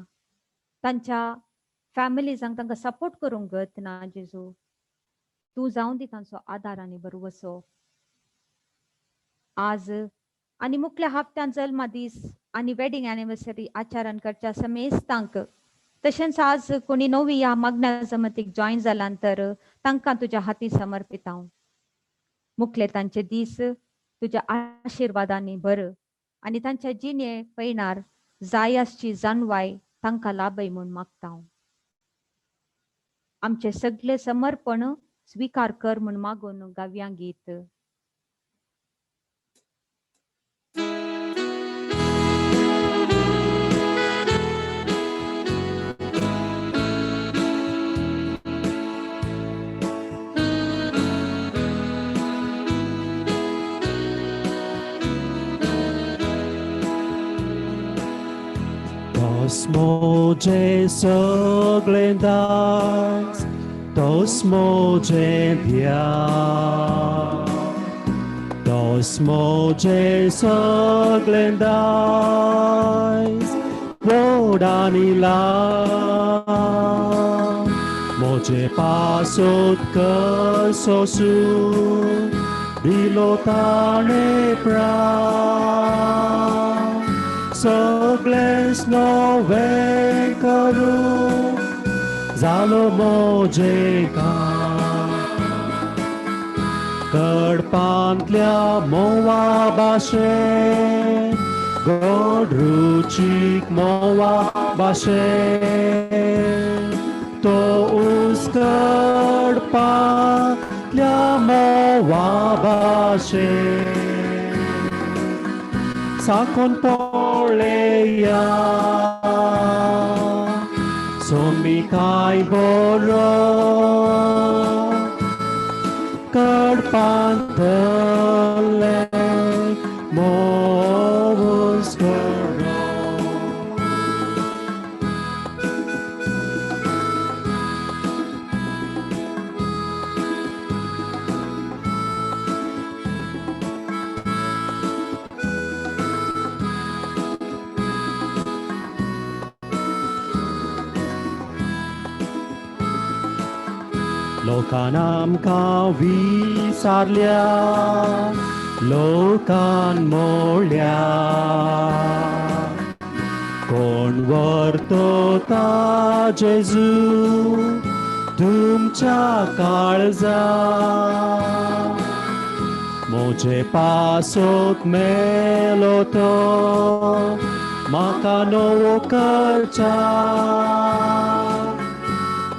B: तांच्या फॅमिलीजांक तांकां सपोर्ट करूंक गत ना जेजू तूं जावन दी तांचो आदार आनी बरवसो आज आनी मुखल्या हप्त्यान जल्मा दीस आनी वेडिंग एनिवर्सरी आचारण करच्या समेस्तांक तशेंच आज कोणी नवी ह्या मागण्या जमतीक जॉईन जाल्यां तर तांकां तुज्या हाती समर्पित हांव मुखले तांचे दीस तुज्या आशिर्वादांनी भर आनी तांच्या जिणे पैणार जाय आसची जाणवाय तांकां लाभय म्हूण मागता हांव आमचे सगळे समर्पण स्वीकार कर म्हूण मागून गावया गीत
D: Tos moje soglendas, tos moje pia, tos moje soglendas, vodanila, moje pasot kesosu, dilotane pra. सगळेच नवे करू जालो मोजेका कडपांतल्या मोवा भाशेन गोड रुचीक मोवा भाशेन तो कडपांतल्या मोवा भाशेन साकोन पळेया सोमी काय बरो कडपांतले मोवूस करो लोकान आमकां विसारल्या लोकान मोडल्या कोण वर्तता जेजू तुमच्या काळजा मोजे पासोत मेलो तो म्हाका नवो करचा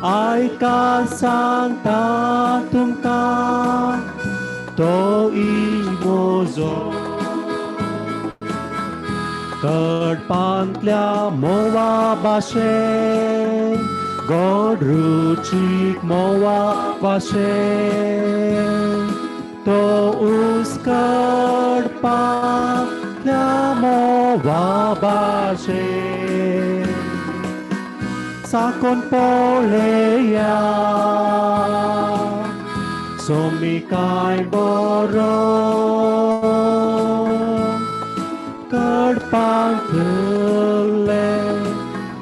D: आयका सांगता तुमकां तो मोजो कडपांतल्या मोवा भाशेन गोड रुचीक मोवा भाशेन तो कडपांतल्या मोवा भाशेन साकोन पळेया सोमी काय बरो कडपांतले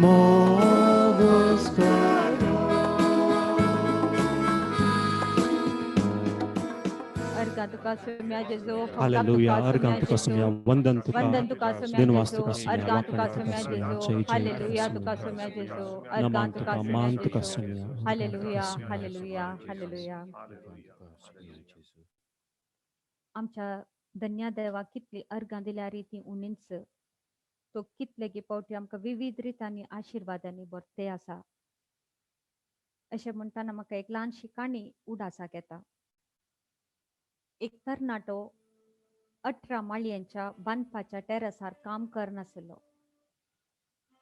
D: मोवूस करो
B: अर्घा तुका सोम्या जेजू
D: हालेलुया अर्गां तुका सोम्या वंदन तुका
B: वंदन तुका सोम्या
D: दिनवास
B: जेजू
D: तुका सोम्या
B: अर्घा तुका
D: वाखाण
B: सोम्या
D: तुका
B: जेजू
D: सोम्या
B: हालेलुया तुका सोम्या जेजू अर्घा
D: नमान
B: तुका
D: तुका
B: सोम्या
D: मान तुका
B: जेजू
D: सोम्या
B: हालेलुया हालेलुया हालेलुया आमच्या धन्या देवा कितली अर्घां दिल्या रीती उणींच तो कितले गी पावटी आमकां विविध रितांनी आशिर्वादांनी भरते आसा अशें म्हणटाना म्हाका एक ल्हानशी काणी उडासाक येता एक तरणाटो 18 माळयेंच्या बांदपाच्या टेरेसार काम करनासलो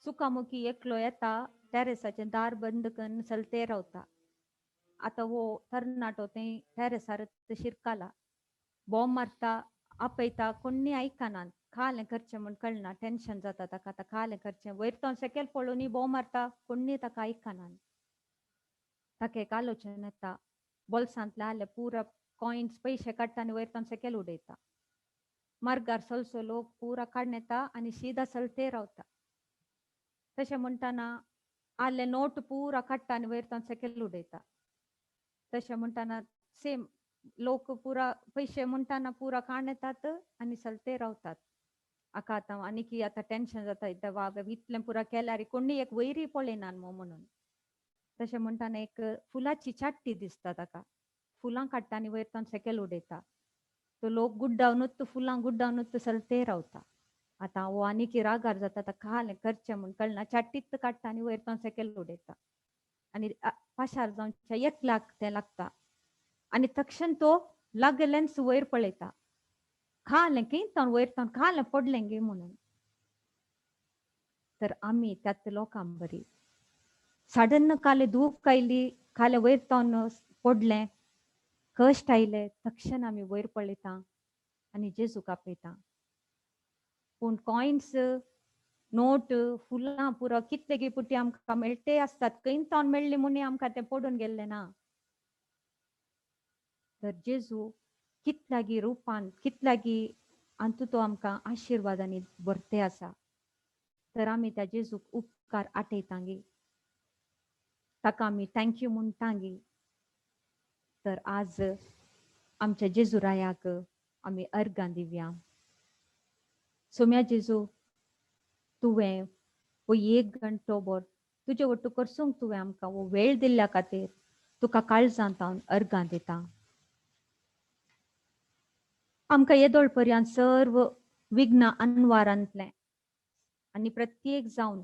B: चुकामुकी एकलो येता टेरेसाचें दार बंद करून चलते रावता आतां वो तरणाटो ते टेरेसार शिरकाला बॉम्ब मारता आपयता कोणी आयकनात खालें करचें म्हण कळना टेन्शन जाता ताका आतां खालें करचें वयर तो सकयल पळोवनी बॉम्ब मारता कोणी ताका आयकना ताका एक आलोचन येता बोल्सांतले आले पुरा कॉइन्स पयशे काडटा आनी वयर तो सकयल उडयता मार्गार चलसो लोक पुरा काडून येता आनी सीदा चलते रावता तशें म्हणटाना आले नोट पुरा काडटा आनी वयर तो सकयल उडयता तशें म्हणटाना सेम लोक पुरा पयशे म्हणटाना पुरा काडून येतात आनी चलते रावतात आका आतां आनी की आतां टेन्शन जाता देवा इतलें पुरा केल्यार कोणी एक वयरी पळयना न्हू म्हणून तशें म्हणटाना एक फुलाची चाट्टी दिसता ताका फुलां काडटा आनी वयर तो सकयल उडयता तो लोक गुड्डावनूच फुलां गुड्डावनूच चलते रावता आतां हो आनी की रागार जाता ताका खालें करचें म्हण कळना चाट्टीच काडटा आनी वयर तो सकयल उडयता आनी पाशार जावच्या एकल्याक तें लागता आनी तक्षण तो लागलेंच वयर पळयता खालें किंतान वयर तो खालें पडलें गे म्हणून तर आमी त्यात लोकां बरी सडन काले धूप आयली खालें वयर तो पडलें कश्ट आयले तक्षण आमी वयर पळयता आनी जेजूक आपयता पूण कॉइन्स नोट फुलां पुरो कितले गी पुटी आमकां मेळटे आसतात खंयतावन मेळ्ळी म्हूण आमकां तें पडून गेल्लें ना तर जेजू कितल्यागी रुपान कितल्यागी अंतू तो आमकां आशिर्वादांनी भरते आसा तर आमी त्या जेजूक उपकार आठयतांगी ताका आमी थँक्यू म्हणटांगी तर आज आमच्या जेजूरायाक आमी अर्गां दिवया सोम्या जेजू तुवें वो 1 घंटोभर तुजे वट्ट करसूंक तुवें आमकां वो वेळ दिल्ल्या खातीर तुका काळजांत हांव अर्गां दितां. आमकां येदोळपर्यंत सर्व विघ्न आनवारांतले आनी प्रत्येक जावन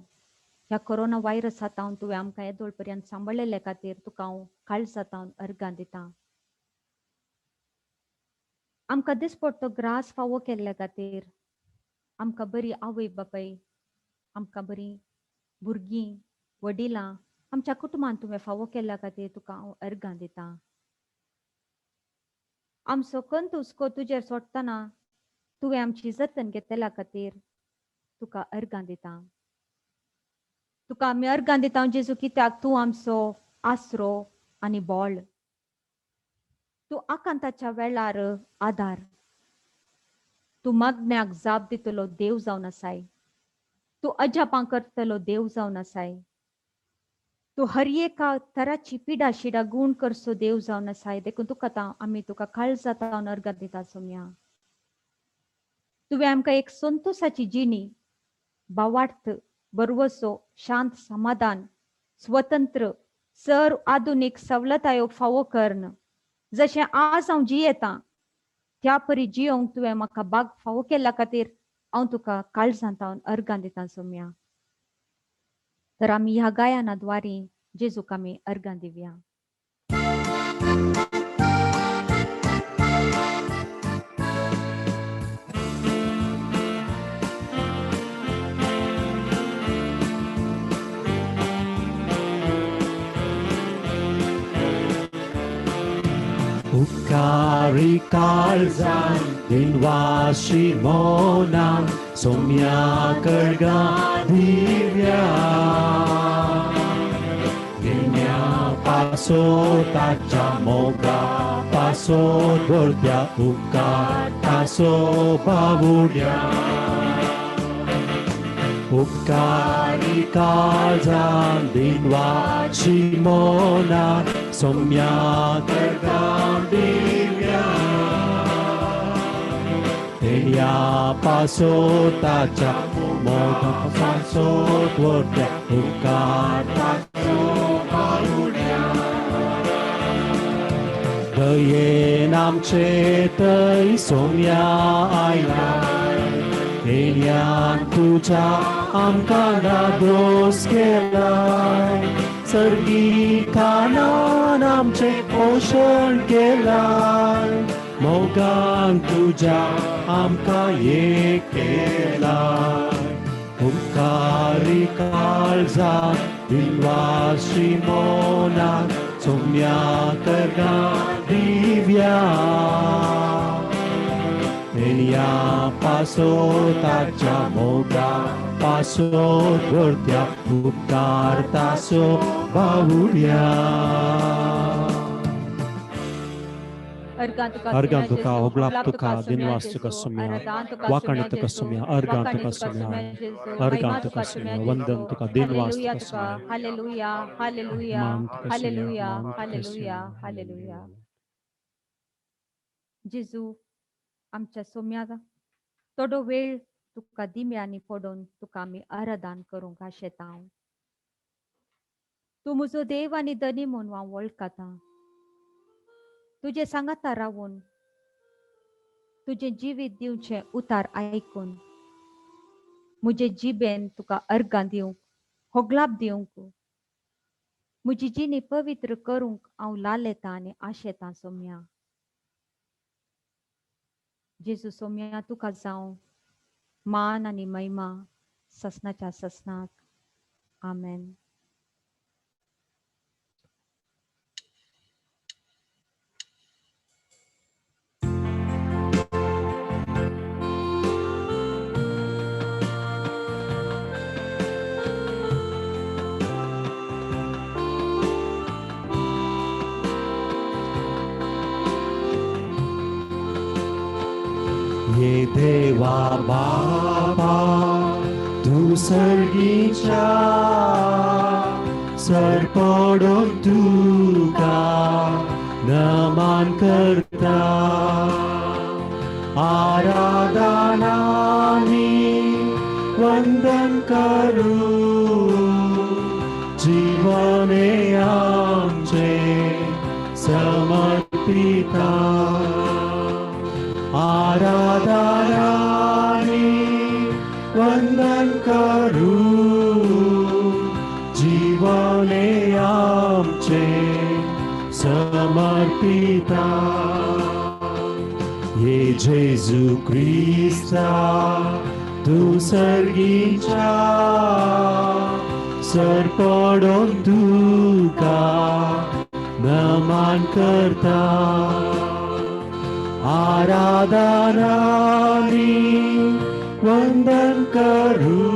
B: ह्या कोरोना व्हायरसांत हांव तुवें आमकां येदोळपर्यंत सांबाळलेल्या खातीर तुका हांव काळजांत हांव अर्गां दितां. आमकां दिसपट्टो ग्रास फावो केल्ल्या खातीर आमकां बरी आवय बापाय आमकां बरी भुरगीं वडिलां आमच्या कुटुंबान तुवें फावो केल्ल्या खातीर तुका हांव अर्गां दितां. आमचो कंत हुस्को तुजेर सोडटना तुवें आमची जतन घेतल्या खातीर तुका अर्गां दितां. तुका आमी अर्गां दितां जेजू कित्याक तूं आमचो आसरो आनी बोळ. तूं आकांताच्या वेळार आदार. तूं मागण्याक जाप दितलो देव जावन आसाय. तूं अजापां करतलो देव जावन आसाय. तूं हर एका तराची पिडा शिडा गूण करसो देव जावन आसाय. देखून तुका आमी तुका काळजांत हांव अर्गां दिता सोम्या. तुवें आमकां एक संतोशाची जिणी भावार्थ बरवसो शांत समाधान स्वतंत्र सर्व आधुनिक सवलतायो फावो कर्ण जशें आज हांव जियेतां त्या परी जियोंक तुवें म्हाका भाग फावो केल्ल्या खातीर हांव तुका काळजांत हांव अर्गां दितां सोम्या. तर आमी ह्या गायनाद्वारे जेजूक आमी अर्गां दिवया.
D: उपकारी काळजान दिनवाशी मोनान सोम्या अर्गां दिवया. गिन्या पासो ताच्या मोगा पासो दोरत्या उपकार तासो बावुड्या. उपकारी काळजान दिनवाशी मोनान सोम्या अर्गां दिवया. तेल्या पासो ताच्या मोगा पासो दोरत्या उपकार तासो बावुड्या. दयेन आमचे थंय सोम्या आयलाय. तेल्यान तुज्या आमकां नादोस केलाय. सर्गी खानान आमचे पोशण केलाय. मोगान तुज्या आमकां एक केलाय. उपकारी काळजान दिनवाशी मोनान सोम्या अर्गां दिवया. तेल्या पासो ताच्या मोगा पासो दोरत्या उपकार तासो बावुड्या. अर्गां तुका होगलाप तुका दिनवास तुका सोम्या वाकाणी तुका सोम्या अर्गां तुका सोम्या अर्गां तुका सोम्या वंदन तुका दिनवास तुका सोम्या
B: हालेलुया हालेलुया
D: मान तुका सोम्या
B: हालेलुया
D: मान तुका
B: हालेलुया
D: सोम्या.
B: हालेलुया. जेजू आमच्या सोम्या थोडो वेळ तुका दिम्यांनी पडोवन तुका आमी आराधन करूंक आशेता. हांव तूं म्हजो देव आनी धनी म्हणून हांव वळखतां. तुजे सांगाता रावून तुजें जिवीत दिवचें उतार आयकून म्हजे जिबेन तुका अर्गां दिवंक होगलाप दिवंक म्हजी जिणी पवित्र करूंक हांव लालेतां आनी आशेतां सोम्या. जेजू सोम्या तुका जावं मान आनी महिमा ससनाच्या ससनाक. आमेन.
D: ये देवा बाबा तू सर्गीच्या सर पडोन तुका नमन करता. आराधना आनी वंदन वंदन करू जीवने आमचे समर्पिता आराधनाने वंदन करू जीवने आमचे समर्पिता ये जेजू ख्रिस्ता तू सर्गीच्या सरपडून तुका नमन करता आराधनाने वंदन करू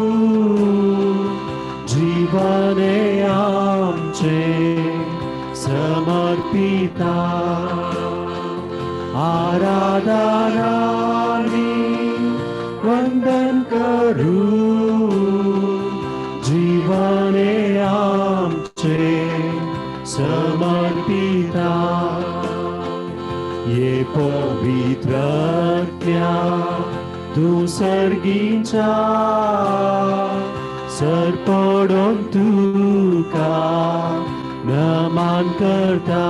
D: जीवने आमचे समर्पिता आराधनाने वंदन करू जीवने आमचे समर्पिता ये पवित्रत्या तू सर्गीच्या सरपडून तुका नमन करता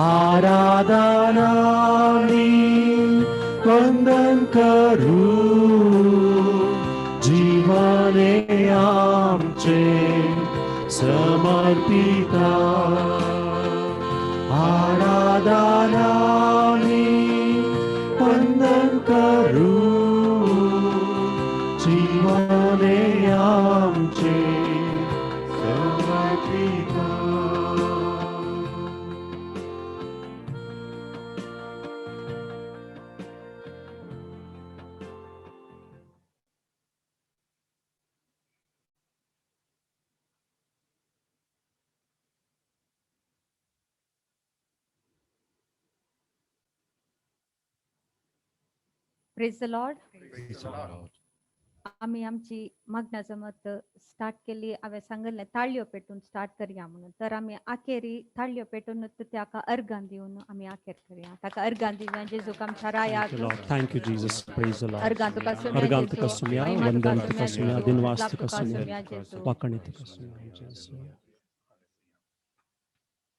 D: आराधनाने वंदन करू जीवने आमचे समर्पिता आराधनाने वंदन करू जीवने आमचे समर्पिता
B: प्रेज द लॉर्ड आम्ही आमची मग्न जमत स्टार्ट केली हांवें सांगले ताळयो पेटून स्टार्ट करया म्हणून तर आम्ही आखेरी ताळयो पेटून ताका अर्गां दिवन आम्ही आखेर करया ताका अर्गां दिवन जेजूक आमच्या रायाक
D: Thank you, Jesus. Praise the Lord.
B: अर्गां तुका
D: अर्गां तुका सुम्या, वंदन तुका सुम्या, दिनवास तुका सुम्या,
B: जेजू
D: वाकणे तुका सुम्या, जेजू.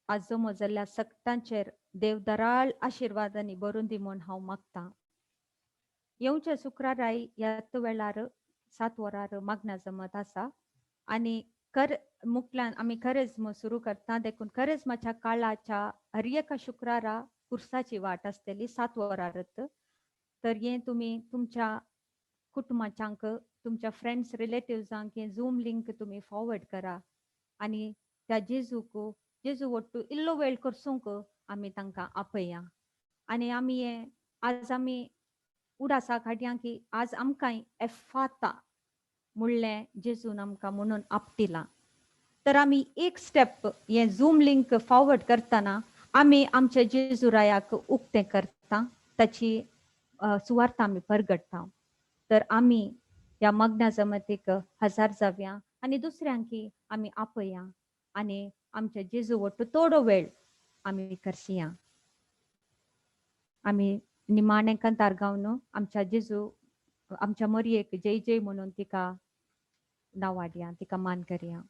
B: आज जमो जाल्ल्या सक्तांचेर देव दराळ आशिर्वादांनी भरून दी म्हूण हांव मागतां येवच्या शुक्राराय ह्याच वेळार 7 वरार मग्न जमत आसा आनी मुखल्यान आमी खरेजम सुरू करता देखून खरेजमाच्या काळाच्या हर एका शुक्रारा कुर्साची वाट आसतली 7 वरारत तर हे तुम्ही तुमच्या कुटुंबाच्यांक तुमच्या फ्रेंड्स रिलेटिव्जांक हे झूम लिंक तुम्ही फॉरवर्ड करा आनी त्या जेजू वट्टू इल्लो वेळ करसूंक आमी तांकां आपया आनी आमी हे आज आमी उडासा काडया की आज आमकां एफाता म्हणलें जेजून आमकां म्हणून आपटिला तर आमी एक स्टेप हे झूम लिंक फॉरवर्ड करतना आमी आमच्या जेजुरायाक उक्तें करता ताची सुवार्ता आमी परगटता तर आमी ह्या मग्न जमतीक हजर जावया आनी दुसऱ्यांकी आमी आपया आनी आमच्या जेजू वट्टू थोडो वेळ आमी करसिया आमी निमाणे कंतार गावन आमच्या जेजू आमच्या मरयेक जय जय म्हणून तिका नावाडया तिका मान करया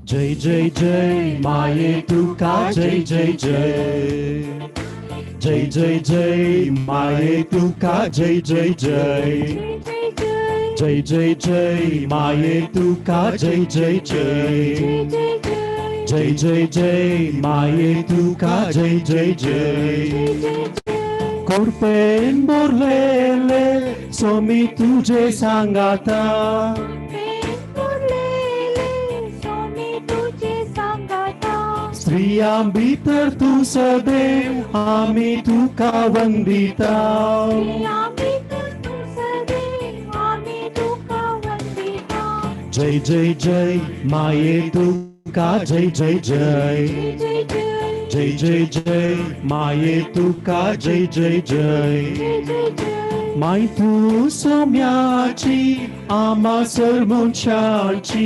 D: जय जय जय माये तुका जय जय जय जय जय जय माये तुका जय जय जय जय जय जय माये तुका जय जय जय जय जय जय माये तुका जय जय जय कोरपेन बोरलेले सोमी तुझे सांगाता स्त्रियां भीतर तू सदैव आम्ही तुका वंदिता जय जय जय माये तुका तुका जय जय जय जय जय जय माये तुका जय जय जय माय तू सोम्याची आमा सरमोनशाची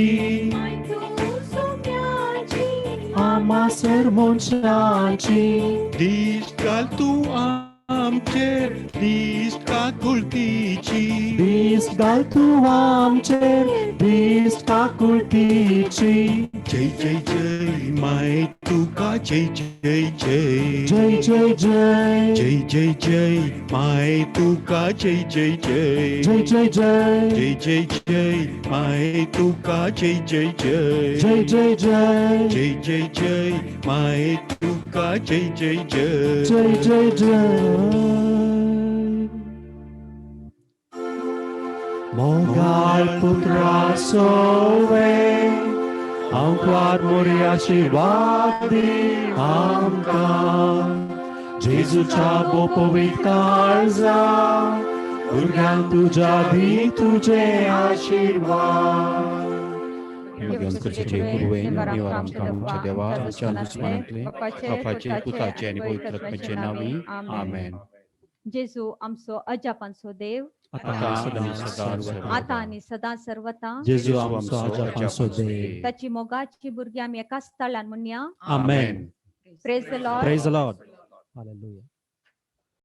D: आमा सरमोनशाची
E: दिश्ट घाल तू आमचेर दिश्ट काकुळतीची
D: दिस घाल तू आमचेर दिस काकुळतीची
E: जय जय जय माय तुका जय जय जय
D: जय जय जय
E: जय जय जय माय तुका जय जय जय
D: जय जय जय
E: जय जय जय माय तुका जय जय जय
D: जय जय जय
E: जय जय जय माय तुका जय जय जय
D: जय जय जय Mogal putra sowe Amkar moriashi wadi amka Jezucha bopovit karza Urgan tuja di tuje ashirwad
F: Wiążkoczycie kurweń, niwaram kamucie dewa, ciągu smanakli, bapacie, putacie, ani pojutratmacie nawi. Amen.
B: जेजू आमचो अजापांचो देव
D: Ata
B: आता आणि सदा सर्वता
D: Jezu amso aja pansode
B: ताची मोगाची भुरगीं आमी एका स्थळान म्हणया
D: Amen
B: praise the Lord
D: Praise the Lord Hallelujah